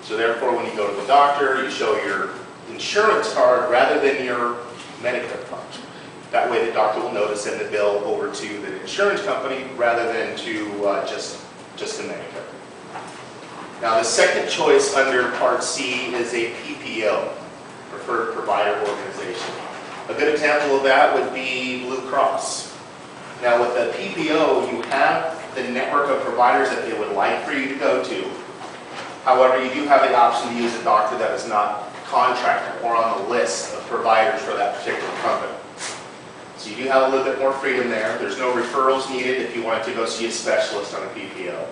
So therefore, when you go to the doctor, you show your insurance card rather than your Medicare card. That way the doctor will know to send the bill over to the insurance company rather than to just the Medicare. Now the second choice under Part C is a PPO, Preferred Provider Organization. A good example of that would be Blue Cross. Now with a PPO, you have the network of providers that they would like for you to go to. However, you do have the option to use a doctor that is not contracted or on the list of providers for that particular company. So you do have a little bit more freedom there. There's no referrals needed if you wanted to go see a specialist on a PPO.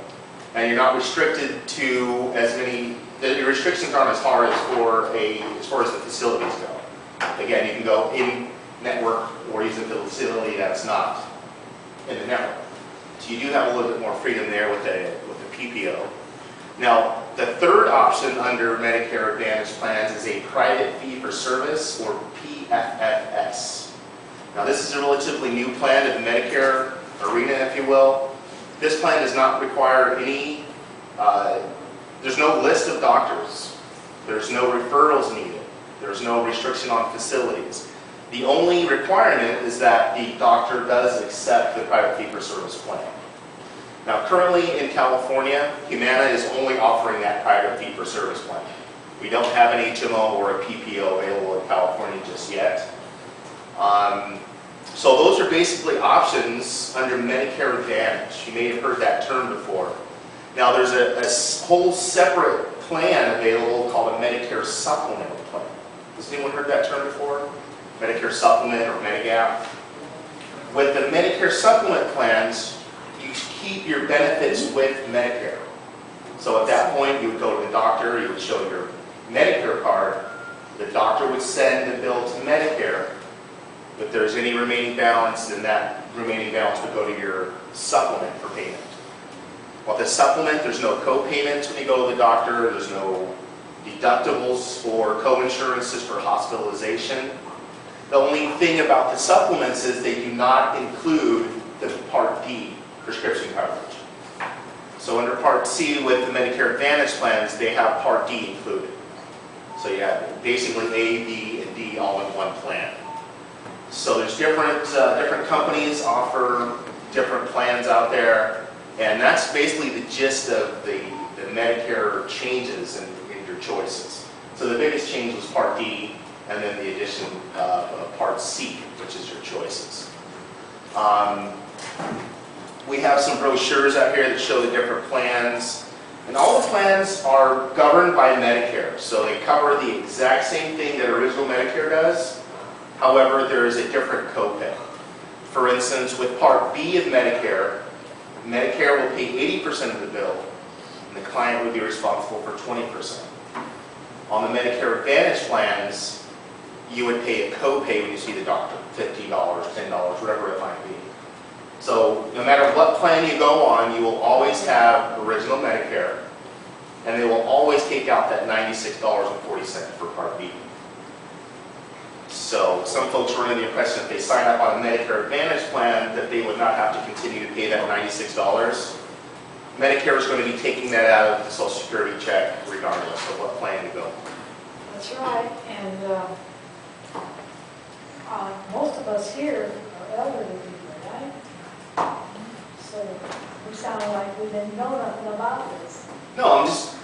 And you're not restricted to as many, the restrictions aren't as hard as far as the facilities go. Again, you can go in network or use a facility that's not in the network. So you do have a little bit more freedom there with the PPO. Now, the third option under Medicare Advantage plans is a private fee-for-service, or PFFS. Now, this is a relatively new plan to the Medicare arena, if you will. This plan does not require any, there's no list of doctors. There's no referrals needed. There's no restriction on facilities. The only requirement is that the doctor does accept the private fee-for-service plan. Now, currently in California, Humana is only offering that private fee-for-service plan. We don't have an HMO or a PPO available in California just yet. So those are basically options under Medicare Advantage. You may have heard that term before. Now, there's a whole separate plan available called a Medicare Supplemental Plan. Has anyone heard that term before? Medicare Supplement or Medigap? With the Medicare Supplement plans, you keep your benefits with Medicare. So at that point, you would go to the doctor, you would show your Medicare card, the doctor would send the bill to Medicare. If there's any remaining balance, then that remaining balance would go to your supplement for payment. While the supplement, there's no co-payments when you go to the doctor, there's no deductibles for co-insurances for hospitalization. The only thing about the supplements is they do not include the Part D prescription coverage. So under Part C with the Medicare Advantage plans, they have Part D included. So you have basically A, B, and D all in one plan. So there's different companies offer different plans out there, and that's basically the gist of the Medicare changes in your choices. So the biggest change was Part D, and then the addition of Part C, which is your choices. We have some brochures out here that show the different plans, and all the plans are governed by Medicare. So they cover the exact same thing that original Medicare does. However, there is a different copay. For instance, with Part B of Medicare, Medicare will pay 80% of the bill, and the client would be responsible for 20%. On the Medicare Advantage plans, you would pay a copay when you see the doctor, $50, $10, whatever it might be. So no matter what plan you go on, you will always have original Medicare, and they will always take out that $96.40 for Part B. So some folks were under the impression if they sign up on a Medicare Advantage plan that they would not have to continue to pay that $96. Medicare is going to be taking that out of the Social Security check regardless of what plan you go. That's right, and most of us here are elderly people, right? So we sound like we didn't know nothing about this. No, I'm just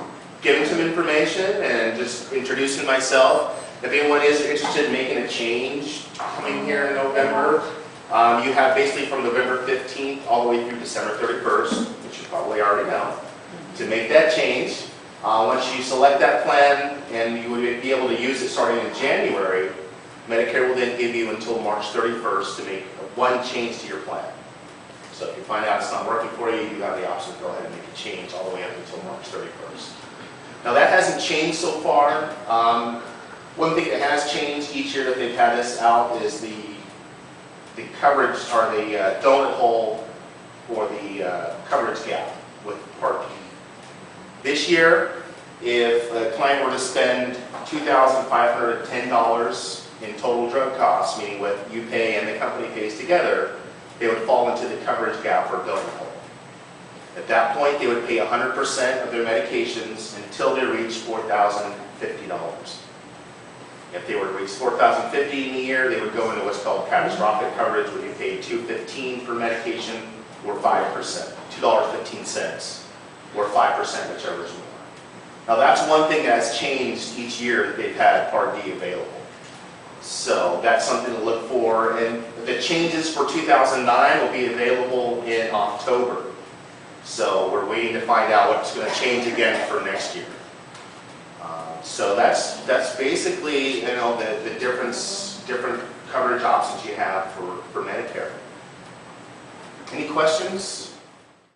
giving some information and just introducing myself. If anyone is interested in making a change coming here in November, you have basically from November 15th all the way through December 31st, which you probably already know, to make that change. Once you select that plan and you would be able to use it starting in January, Medicare will then give you until March 31st to make one change to your plan. So if you find out it's not working for you, you have the option to go ahead and make a change all the way up until March 31st. Now that hasn't changed so far. One thing that has changed each year that they've had this out is the coverage, or the donut hole, or the coverage gap with Part B. This year, if a client were to spend $2,510 in total drug costs, meaning what you pay and the company pays together, they would fall into the coverage gap or donut hole. At that point, they would pay 100% of their medications until they reach $4,050. If they were to reach $4,050 in a year, they would go into what's called catastrophic coverage, where you pay $2.15 for medication or 5%, $2.15 or 5%, whichever is more. Now that's one thing that has changed each year that they've had Part D available. So that's something to look for, and the changes for 2009 will be available in October. So we're waiting to find out what's going to change again for next year. So that's basically, you know, the different coverage options you have for Medicare. Any questions?